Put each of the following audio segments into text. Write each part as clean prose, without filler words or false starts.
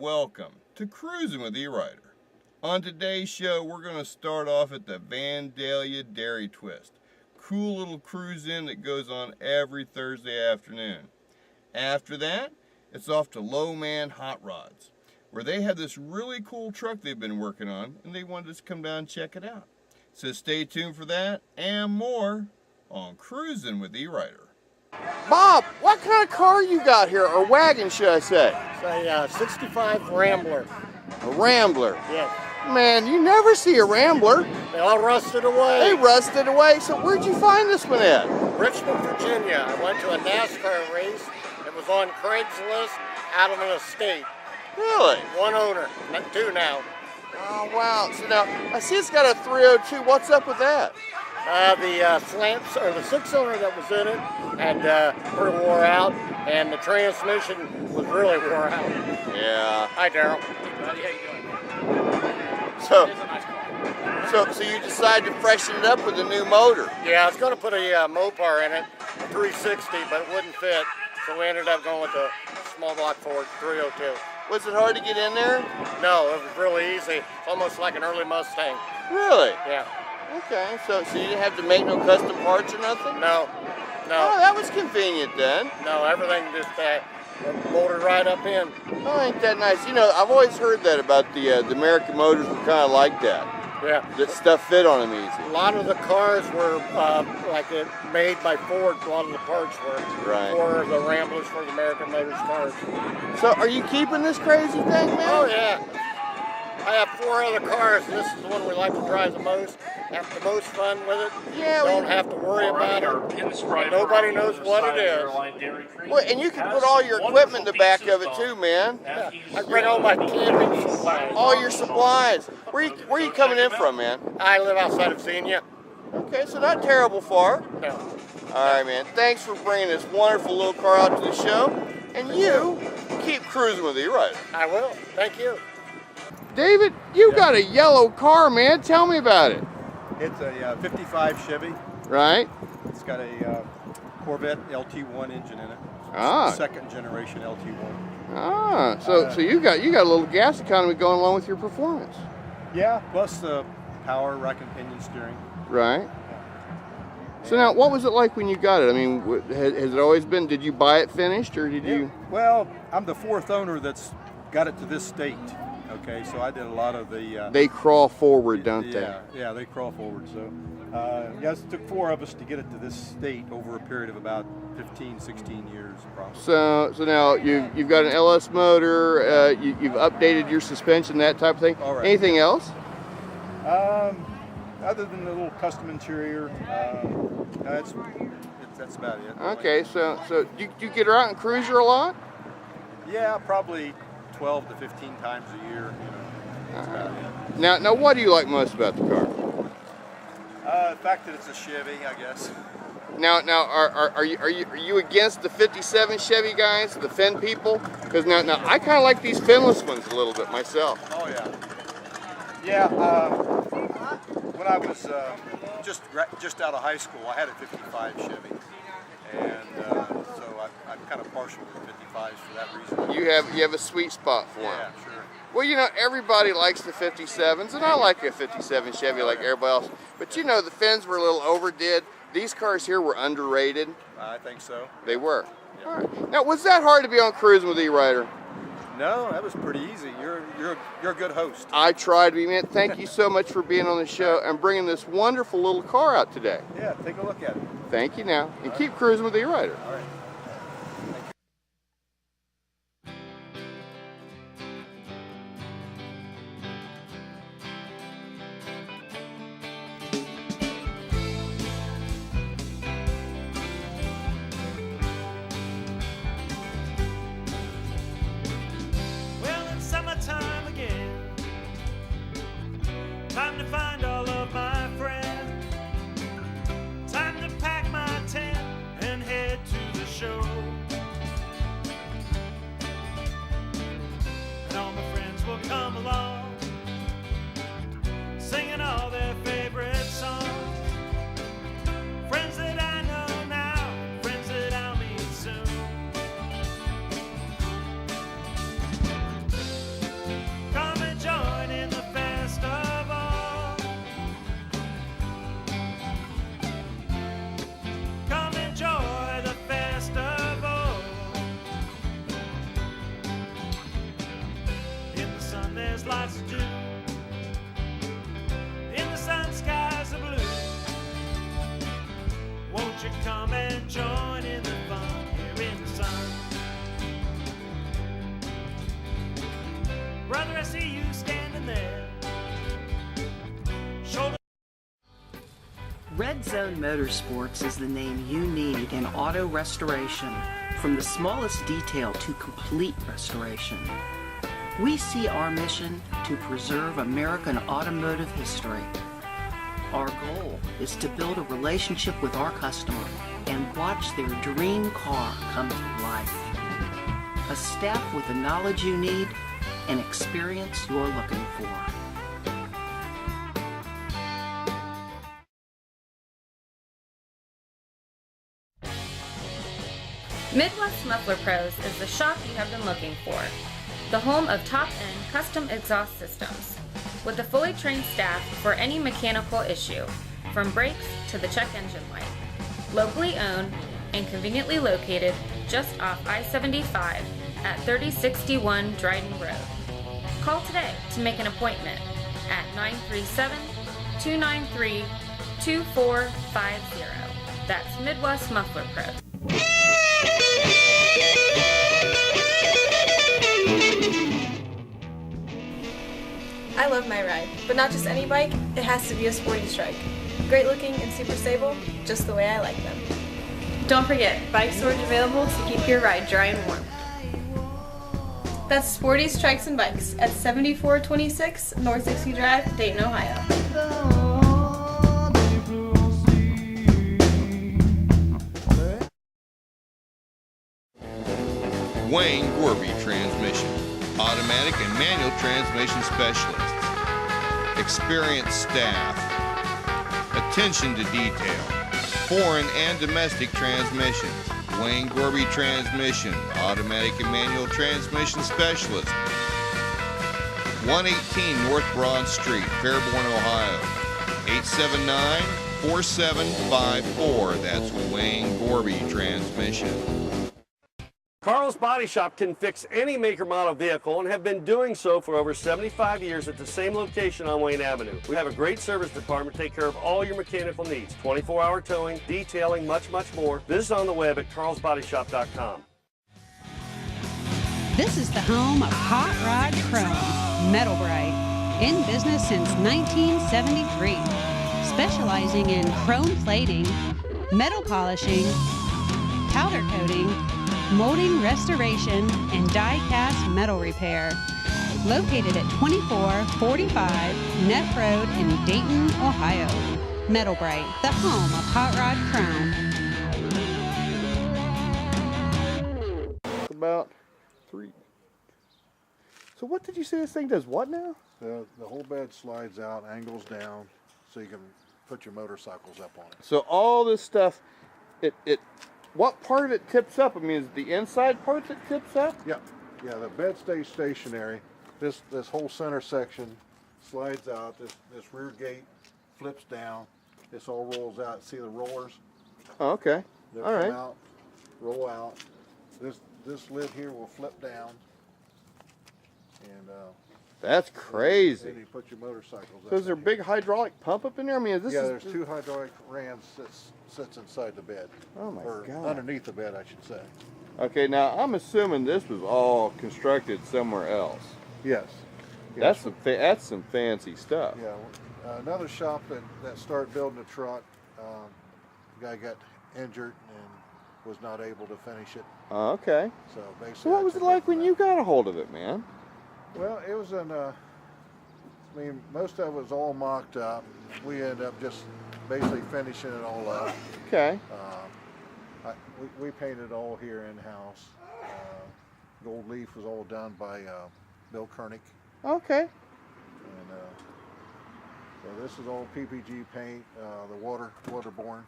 welcome to Cruising with E-Rider. On today's show, we're going to start off at the Vandalia Dairy Twist. Cool little cruise-in that goes on every Thursday afternoon. After that, it's off to LoMans Hot Rods, where they have this really cool truck they've been working on, and they wanted us to come down and check it out. So stay tuned for that and more on Cruising with E-Rider. Bob, what kind of car you got here, or wagon, should I say? It's a 65 Rambler. A Rambler? Yes. Man, you never see a Rambler. They all rusted away. They rusted away. So where'd you find this one at? Richmond, Virginia. I went to a NASCAR race. It was on Craigslist out of an estate. Really? One owner, not two now. Oh, wow. So now, I see it's got a 302. What's up with that? The slants, or the six-cylinder that was in it, had pretty wore out, and the transmission was really wore out. Yeah. Hi, Daryl. How you doing? So, It's a nice car. so you decided to freshen it up with a new motor. Yeah, I was going to put a Mopar in it, a 360, but it wouldn't fit, so we ended up going with the small block Ford 302. Was it hard to get in there? No, it was really easy. It's almost like an early Mustang. Really? Yeah. Okay, so you didn't have to make no custom parts or nothing? No. Oh, that was convenient then. No, everything just molded right up in. Oh, ain't that nice? You know, I've always heard that about the American motors were kind of like that. Yeah. That stuff fit on them A easy. lot of the cars were made by Ford. A lot of the parts were Right. for the Ramblers, for the American Motors cars. So are you keeping this crazy thing, man? Oh, yeah. I have 4 other cars, and this is the one we like to drive the most. Have the most fun with it. Yeah. Don't have to worry about it. Nobody knows what it is. Well, and you can put all your equipment in the back of it too, man. Yeah. I bring all my camping supplies. All your supplies. Where you coming in from, man? I live outside of Xenia. Okay, so not terrible far. No. All right, man. Thanks for bringing this wonderful little car out to the show. And you keep cruising with E-Rider. I will. Thank you. David, you got a yellow car, man. Tell me about it. It's a 55 Chevy. Right? It's got a Corvette LT1 engine in it. Ah. Second generation LT1. Ah, so you got a little gas economy going along with your performance. Yeah, plus the power rack and pinion steering. Right. So now, what was it like when you got it? I mean, has it always been? Did you buy it finished, or did you? Well, I'm the 4th owner that's got it to this state. Okay, so I did a lot of the. They crawl forward, don't they? Yeah, they crawl forward. So, yes, it took 4 of us to get it to this state over a period of about 15, 16 years, probably. So now you've got an LS motor. You've updated your suspension, that type of thing. All right. Anything else? Other than the little custom interior, that's about it. Okay, so do you get her out and cruise her a lot? Yeah, probably 12 to 15 times a year. You know, that's about it. Now, what do you like most about the car? The fact that it's a Chevy, I guess. Now, are you against the '57 Chevy guys, the fin people? Because now I kind of like these finless ones a little bit myself. Oh yeah. Yeah. When I was just out of high school, I had a '55 Chevy, and so I'm kind of partial to the '55s for that reason. You have a sweet spot for them. Yeah, sure. Well, you know, everybody likes the '57s, and I like a '57 Chevy like everybody else. But you know, the fins were a little overdid. These cars here were underrated. I think so. They were. Yeah. All right. Now, was that hard to be on Cruising with E-Rider? No, that was pretty easy. You're a good host. I tried to be, man. Thank you so much for being on the show and bringing this wonderful little car out today. Yeah, take a look at it. Thank you now, and keep cruising with E-Rider. All right. Time again. Time to find all of my friends. Time to pack my tent and head to the show. come and join in the fun here in the sun. Brother, I see you standing there. Shoulder. Red Zone Motorsports is the name you need in auto restoration, from the smallest detail to complete restoration. We see our mission to preserve American automotive history. Our goal is to build a relationship with our customer and watch their dream car come to life. A staff with the knowledge you need and experience you're looking for. Midwest Muffler Pros is the shop you have been looking for. The home of top-end custom exhaust systems, with a fully trained staff for any mechanical issue, from brakes to the check engine light. Locally owned and conveniently located just off I-75 at 3061 Dryden Road. Call today to make an appointment at 937-293-2450. That's Midwest Muffler Pros. I love my ride, but not just any bike, it has to be a sporty strike. Great looking and super stable, just the way I like them. Don't forget, bike storage available to keep your ride dry and warm. That's Sporty Strikes and Bikes at 7426 North 60 Drive, Dayton, Ohio. Wayne Gorby Transmission, automatic and manual transmission specialist. Experienced staff. Attention to detail. Foreign and domestic transmissions. Wayne Gorby Transmission, automatic and manual transmission specialist. 118 North Broad Street, Fairborn, Ohio. 879-4754. That's Wayne Gorby Transmission. Carl's Body Shop can fix any make or model vehicle and have been doing so for over 75 years at the same location on Wayne Avenue. We have a great service department to take care of all your mechanical needs. 24-hour towing, detailing, much more. Visit on the web at carlsbodyshop.com. This is the home of Hot Rod Chrome, Metal Bright, in business since 1973. Specializing in chrome plating, metal polishing, powder coating, molding restoration, and die-cast metal repair. Located at 2445 Neff Road in Dayton, Ohio. Metal Bright, the home of Hot Rod Chrome. About 3. So what did you say this thing does what now? The whole bed slides out, angles down, so you can put your motorcycles up on it. So all this stuff, what part of it tips up? I mean, is it the inside part that tips up? Yeah, the bed stays stationary. This whole center section slides out. This rear gate flips down. This all rolls out. See the rollers? Oh, okay. They'll all come right. out, roll out. This lid here will flip down. And that's crazy. then you put your motorcycles up. So is there a big hydraulic pump up in there? I mean, is this? Yeah, there's 2 hydraulic rams that sits inside the bed. Oh my God. Underneath the bed, I should say. Okay, now I'm assuming this was all constructed somewhere else. Yes. That's some fancy stuff. Yeah. Another shop that started building a truck, the guy got injured and was not able to finish it. Okay. So basically. So what was it like when you got a hold of it, man? Well, it was I mean, most of it was all mocked up. We ended up just basically finishing it all up. Okay. We painted all here in-house. Gold leaf was all done by Bill Kernick. Okay. And so this is all PPG paint, the waterborne.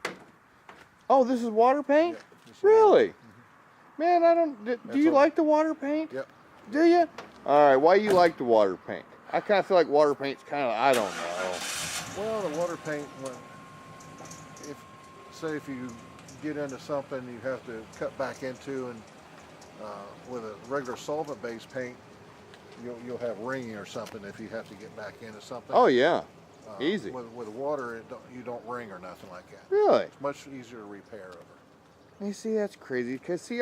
Oh, this is water paint? Yeah, really? Man, do you like the water paint? Yep. Do you? All right, why you like the water paint? I kind of feel like water paint's kind of, I don't know. Well, the water paint, if you get into something you have to cut back into, and with a regular solvent-based paint, you'll have ringing or something if you have to get back into something. Oh yeah. Easy. With water, you don't ring or nothing like that. Really? It's much easier to repair over. You see, that's crazy. Because, see,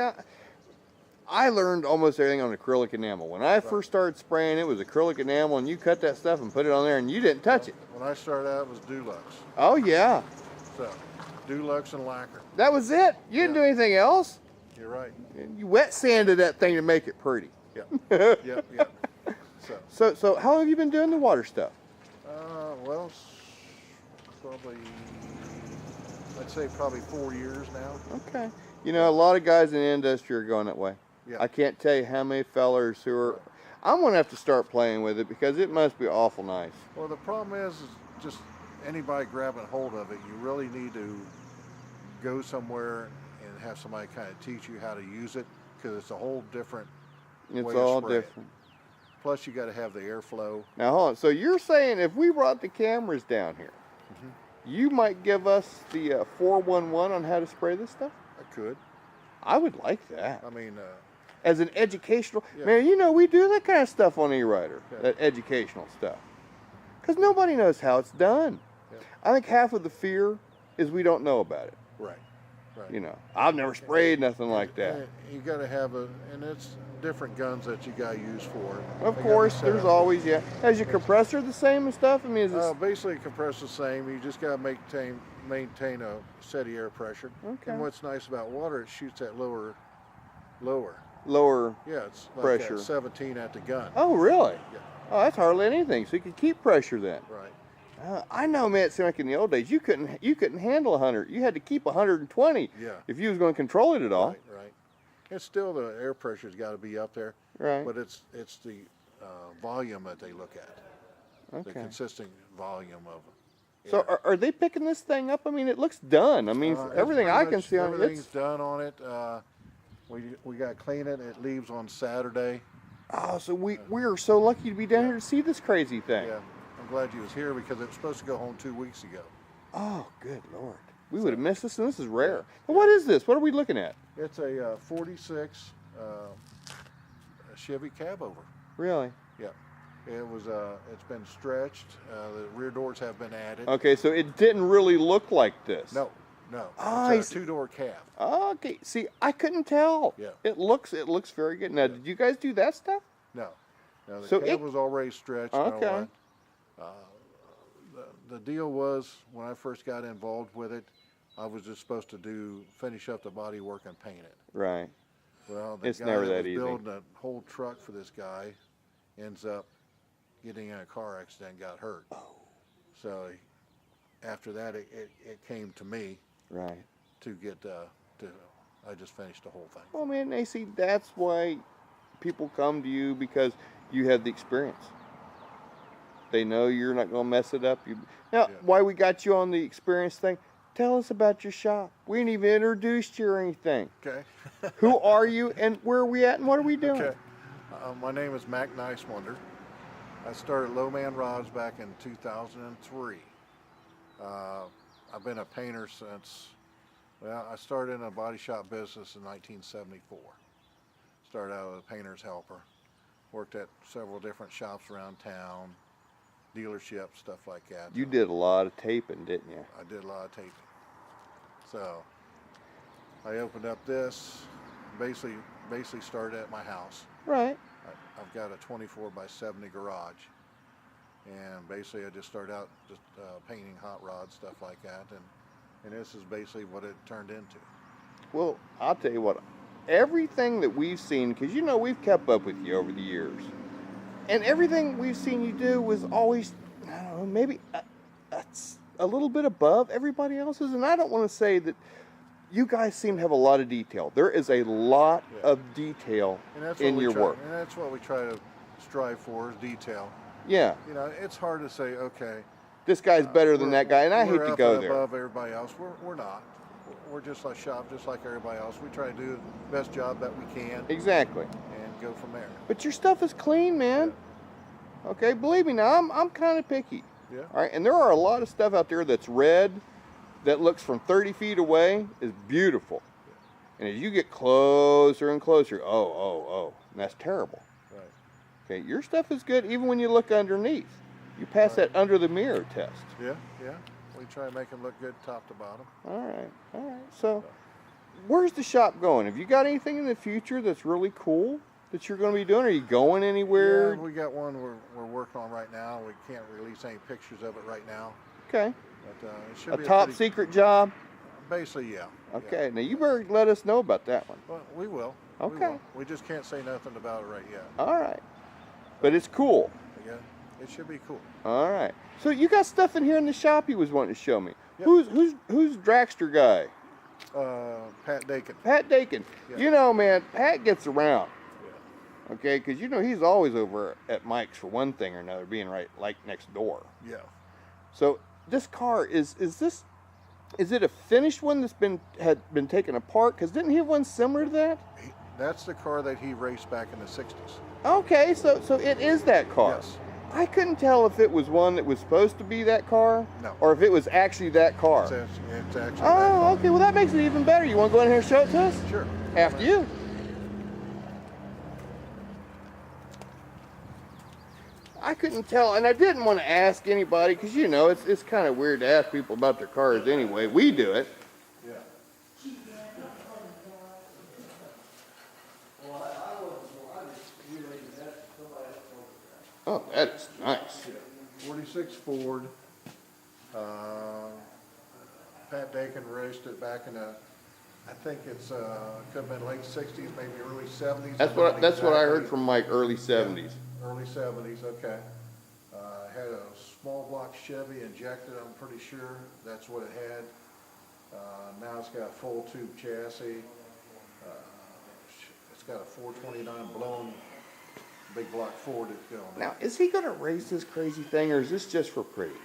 I learned almost everything on acrylic enamel. When I first started spraying, it was acrylic enamel, and you cut that stuff and put it on there, and you didn't touch it. When I started out, it was Dulux. Oh, yeah. So, Dulux and lacquer. That was it? You didn't do anything else? You're right. You wet sanded that thing to make it pretty. Yep. Yep. So how long have you been doing the water stuff? Well, probably, I'd say probably 4 years now. Okay. You know, a lot of guys in the industry are going that way. Yeah. I can't tell you how many fellers who are, I'm going to have to start playing with it because it must be awful nice. Well, the problem is just anybody grabbing hold of it, you really need to go somewhere and have somebody kind of teach you how to use it, because it's a whole different way It's to all spray it. different. Plus, you got to have the airflow. Now, hold on. So you're saying if we brought the cameras down here, you might give us the 411 on how to spray this stuff? I could. I would like that. I mean, as an educational, yeah. man, you know, we do that kind of stuff on E-Rider, that educational stuff. Because nobody knows how it's done. Yeah. I think half of the fear is we don't know about it. Right. Right. You know, I've never sprayed nothing like that. And you got to have and it's different guns that you got to use for it. Of course, there's always, Has your compressor the same and stuff? I mean, is this... Basically, compressor's the same. You just got to maintain a steady air pressure. Okay. And what's nice about water, it shoots at lower. Lower Yeah, it's like pressure. at 17 at the gun. Oh, really? Yeah. Oh, that's hardly anything. So you could keep pressure then. Right. I know, man. It seemed like in the old days you couldn't handle 100. You had to keep 120. Yeah. If you was going to control it at all. Right. Right. And still, the air pressure's got to be up there. Right. But it's the volume that they look at. Okay. The consistent volume of. So are they picking this thing up? I mean, it looks done. I mean, everything I can see on it. Everything's done on it. We got to clean it. It leaves on Saturday. Oh, so we are so lucky to be down here to see this crazy thing. Yeah, I'm glad you was here because it was supposed to go home 2 weeks ago. Oh, good Lord. We would have missed this, and this is rare. Now, what is this? What are we looking at? It's a 46 Chevy cab over. Really? Yeah. It was. It's been stretched. The rear doors have been added. Okay, so it didn't really look like this. No. Oh, It's a two-door cab. Okay. See, I couldn't tell. Yeah. It looks very good. Now, did you guys do that stuff? No. The So cab was already stretched. Okay. And all that. The deal was when I first got involved with it, I was just supposed to finish up the body work and paint it. Right. Well, the It's guy never that that was easy. building a whole truck for this guy ends up getting in a car accident and got hurt. Oh. So after that, it came to me. Right. To get I just finished the whole thing. Well, man, AC, that's why people come to you, because you have the experience. They know you're not going to mess it up. Now, why we got you on the experience thing, tell us about your shop. We ain't even introduced you or anything. Okay. Who are you and where are we at and what are we doing? Okay. My name is Mac Nicewonder. I started LoMans Rods back in 2003. I've been a painter since, I started in a body shop business in 1974. Started out as a painter's helper. Worked at several different shops around town, dealerships, stuff like that. You did a lot of taping, didn't you? I did a lot of taping. So I opened up this, basically started at my house. Right. I've got a 24 by 70 garage. And basically I just started out just painting hot rods, stuff like that. And this is basically what it turned into. Well, I'll tell you what, everything that we've seen, because you know we've kept up with you over the years, and everything we've seen you do was always, I don't know, maybe a little bit above everybody else's. And I don't want to say that you guys seem to have a lot of detail. There is a lot of detail in your work. And that's what we try to strive for, is detail. Yeah. You know, it's hard to say, okay, this guy's better than that guy, and I hate to go there. We're above everybody else. We're not. We're just like shop, just like everybody else. We try to do the best job that we can. Exactly. And go from there. But your stuff is clean, man. Yeah. Okay, believe me now, I'm kind of picky. Yeah. All right, and there are a lot of stuff out there that's red, that looks from 30 feet away is beautiful. Yeah. And as you get closer and closer, and that's terrible. Right. Okay, your stuff is good even when you look underneath. You pass that under the mirror test. Yeah. We try to make them look good top to bottom. All right. So, where's the shop going? Have you got anything in the future that's really cool that you're going to be doing? Are you going anywhere? Yeah, we got one we're working on right now. We can't release any pictures of it right now. Okay. But it should A be top secret job? Basically, yeah. Okay. Now you better let us know about that one. Well, we will. Okay. We just can't say nothing about it right yet. All right. But it's cool. Yeah, it should be cool. All right. So you got stuff in here in the shop you was wanting to show me. Yep. Who's Dragster guy? Pat Dakin. Pat Dakin. Yeah. You know, man, Pat gets around. Yeah. Okay, because you know he's always over at Mike's for one thing or another, being right like next door. Yeah. So this car is it a finished one that's had been taken apart? Because didn't he have one similar to that? That's the car that he raced back in the 60s. Okay, so it is that car. Yes. I couldn't tell if it was one that was supposed to be that car, No. or if it was actually that car. It's actually that Oh, car. okay. Well, that makes it even better. You want to go in here and show it to us? Sure. After you. I couldn't tell, and I didn't want to ask anybody because you know it's kind of weird to ask people about their cars anyway. We do it. Yeah. Oh, that's nice. 46 Ford. Pat Dakin raced it back in the, I think it's could have been late 60s, maybe early 70s. That's what I heard from Mike. Early 70s. Early 70s, okay. Had a small block Chevy injected, I'm pretty sure. That's what it had. Now it's got a full tube chassis. It's got a 429 blown big block Ford that's going on. Now, is he going to race this crazy thing, or is this just for pretty?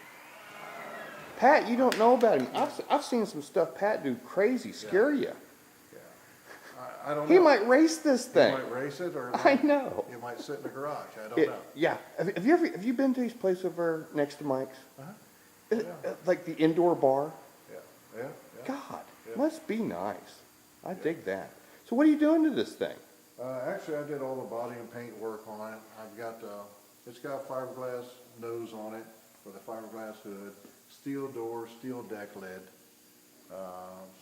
Pat, you don't know about him. I've seen some stuff Pat do crazy, scare you. I don't know. He might race this thing. He might race it, or I know. It might sit in the garage. I don't know. Yeah. Have you been to his place over next to Mike's? Uh-huh. Like the indoor bar? Yeah. God, must be nice. I dig that. So what are you doing to this thing? Actually, I did all the body and paint work on it. I've got, it's got fiberglass nose on it for the fiberglass hood, steel door, steel deck lid.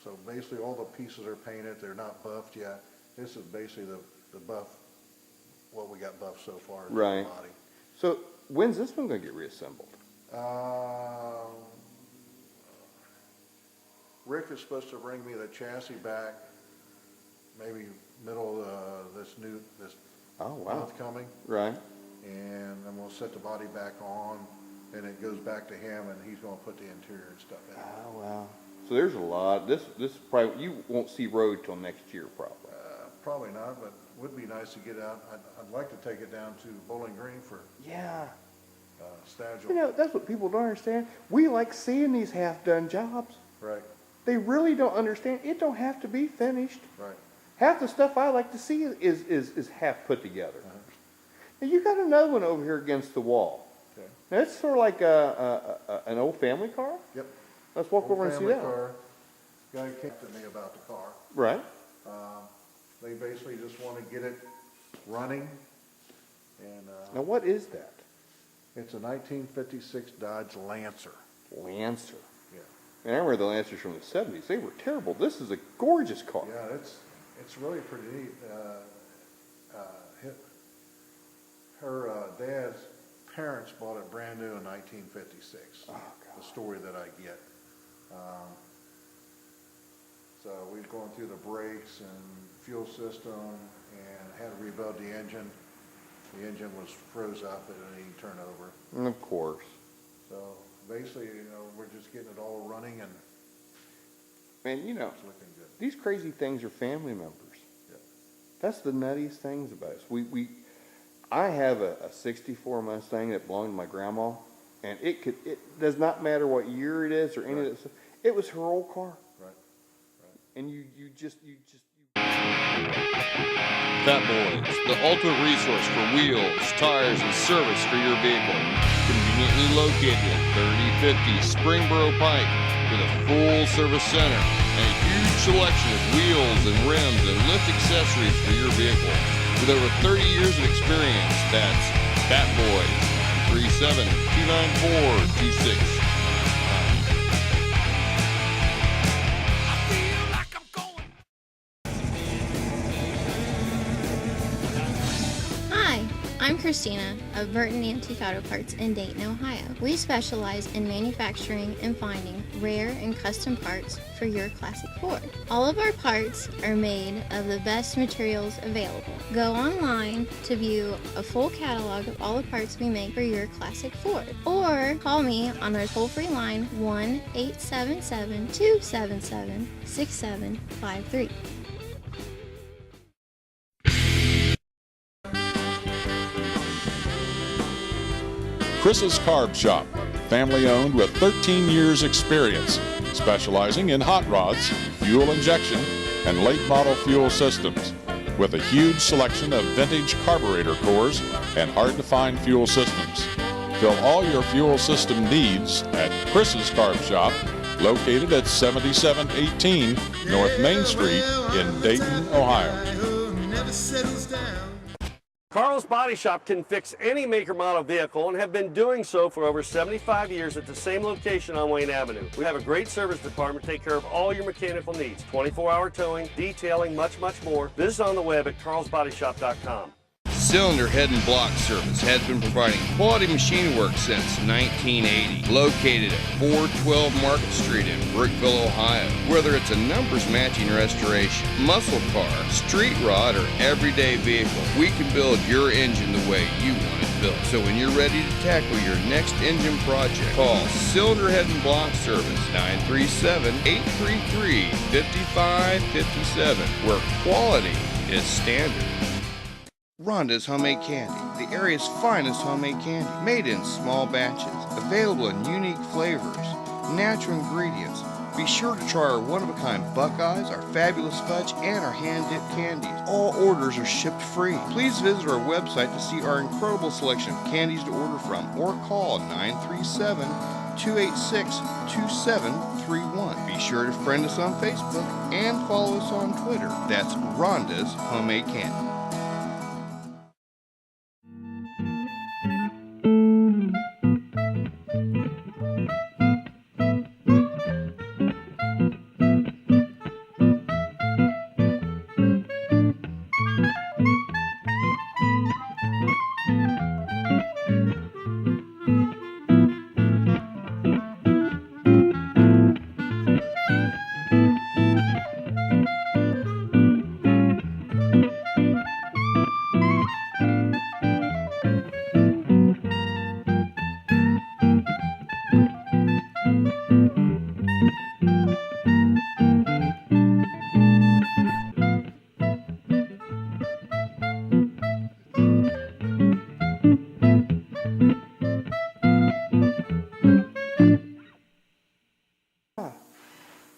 So basically all the pieces are painted. They're not buffed yet. This is basically the buff, what we got buffed so far. Right. The body. So when's this one going to get reassembled? Rick is supposed to bring me the chassis back maybe middle of this month coming. Right. And then we'll set the body back on, and it goes back to him, and he's going to put the interior and stuff in. Oh, wow. So there's a lot. This probably, you won't see road till next year probably. Probably not, but it would be nice to get out. I'd like to take it down to Bowling Green for Stagel. You know, that's what people don't understand. We like seeing these half-done jobs. Right. They really don't understand. It don't have to be finished. Right. Half the stuff I like to see is half put together. Now you got another one over here against the wall. Okay. Now it's sort of like an old family car. Yep. Let's walk over and see that. Car. Guy came to me about the car. Right. They basically just want to get it running. And now what is that? It's a 1956 Dodge Lancer. Lancer. Yeah. And I remember the Lancers from the 70s. They were terrible. This is a gorgeous car. Yeah, it's really pretty neat. Her dad's parents bought it brand new in 1956. Oh, God. The story that I get. So we've gone through the brakes and fuel system and had to rebuild the engine. The engine was froze up and it didn't turn over. And of course. So basically, we're just getting it all running and man, it's looking good. These crazy things are family members. Yep. That's the nuttiest things about us. I have a 64 Mustang that belonged to my grandma, and it does not matter what year it is or any of that stuff. It was her old car. Right. And you just. Fat Boys, the ultimate resource for wheels, tires, and service for your vehicle. Conveniently located at 3050 Springboro Pike with a full service center and a huge selection of wheels and rims and lift accessories for your vehicle. With over 30 years of experience, that's Fat Boys. 937-294-26. Hi, I'm Christina of Burton Antique Auto Parts in Dayton, Ohio. We specialize in manufacturing and finding rare and custom parts for your classic Ford. All of our parts are made of the best materials available. Go online to view a full catalog of all the parts we make for your classic Ford, or call me on our toll-free line 1-877-277-6753. Chris's Carb Shop, family owned with 13 years experience, specializing in hot rods, fuel injection, and late model fuel systems, with a huge selection of vintage carburetor cores and hard to find fuel systems. Fill all your fuel system needs at Chris's Carb Shop, located at 7718 North Main Street in Dayton, Ohio. Carl's Body Shop can fix any make or model vehicle and have been doing so for over 75 years at the same location on Wayne Avenue. We have a great service department to take care of all your mechanical needs. 24-hour towing, detailing, much more. Visit on the web at carlsbodyshop.com. Cylinder Head and Block Service has been providing quality machine work since 1980. Located at 412 Market Street in Brookville, Ohio. Whether it's a numbers matching restoration, muscle car, street rod, or everyday vehicle, we can build your engine the way you want it built. So when you're ready to tackle your next engine project, call Cylinder Head and Block Service 937-833-5557, where quality is standard. Rhonda's Homemade Candy, the area's finest homemade candy, made in small batches, available in unique flavors, natural ingredients. Be sure to try our one-of-a-kind Buckeyes, our fabulous fudge, and our hand-dipped candies. All orders are shipped free. Please visit our website to see our incredible selection of candies to order from, or call 937-286-2731. Be sure to friend us on Facebook and follow us on Twitter. That's Rhonda's Homemade Candy.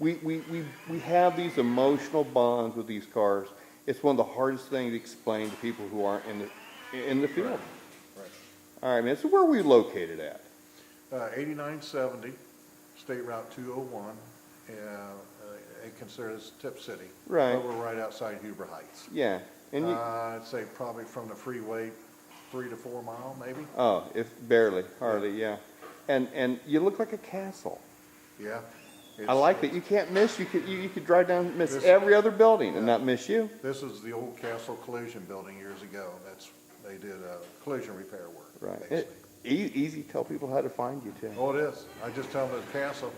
We have these emotional bonds with these cars. It's one of the hardest things to explain to people who aren't in the field. Right. All right, man. So where are we located at? 8970 State Route 201. They consider this Tip City. Right. But we're right outside Huber Heights. Yeah. And you, I'd say probably from the freeway 3 to 4 mile, maybe. oh, if barely, hardly, yeah. And you look like a castle. Yeah. I like that. You can't miss. You could drive down and miss This- every other building and not miss you. This is the old Castle Collision Building years ago. They did collision repair work. Right. Basically. Easy to tell people how to find you too. Oh, it is. I just tell them it's Castle.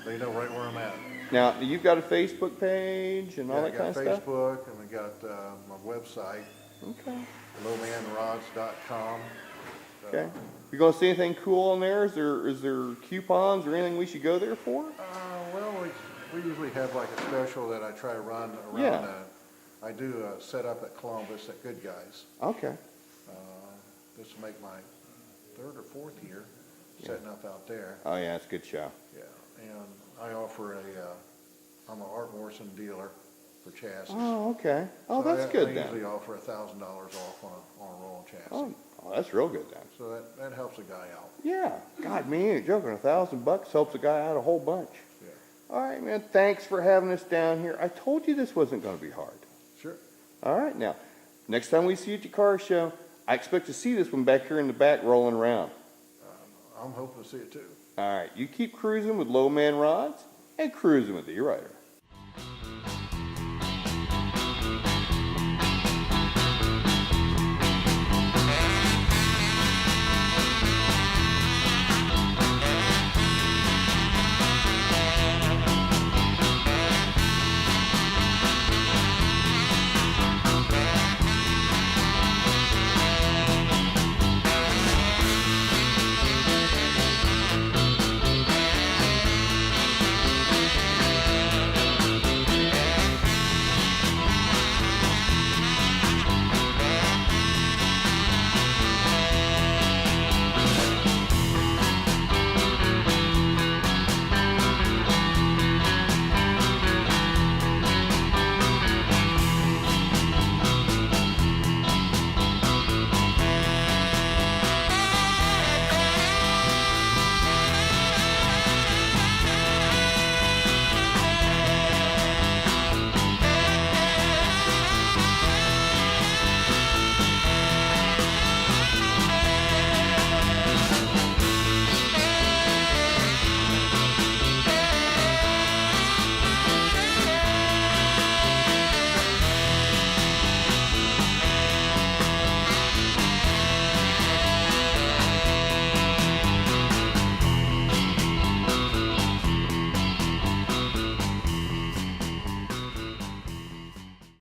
They know right where I'm at. Now you've got a Facebook page and all that kind of got stuff. Facebook, and we got my website. Okay. LoMansRods.com. Okay. You gonna see anything cool on there? Is there coupons or anything we should go there for? Well, we usually have like a special that I try to run around. Yeah. I do a setup at Columbus at Good Guys. Okay. This will make my 3rd or 4th year setting up out there. Oh yeah, it's a good show. Yeah, and I offer I'm an Art Morrison dealer for chassis. Oh, okay. Oh, So that's good I then. usually offer $1,000 off on a rolling chassis. Oh, that's real good then. So that helps a guy out. Yeah. God, me ain't joking. $1,000 helps a guy out a whole bunch. Yeah. All right, man. Thanks for having us down here. I told you this wasn't going to be hard. Sure. All right, now, next time we see you at your car show, I expect to see this one back here in the back rolling around. I'm hoping to see it too. All right, you keep cruising with LoMans rods and cruising with the E-Rider.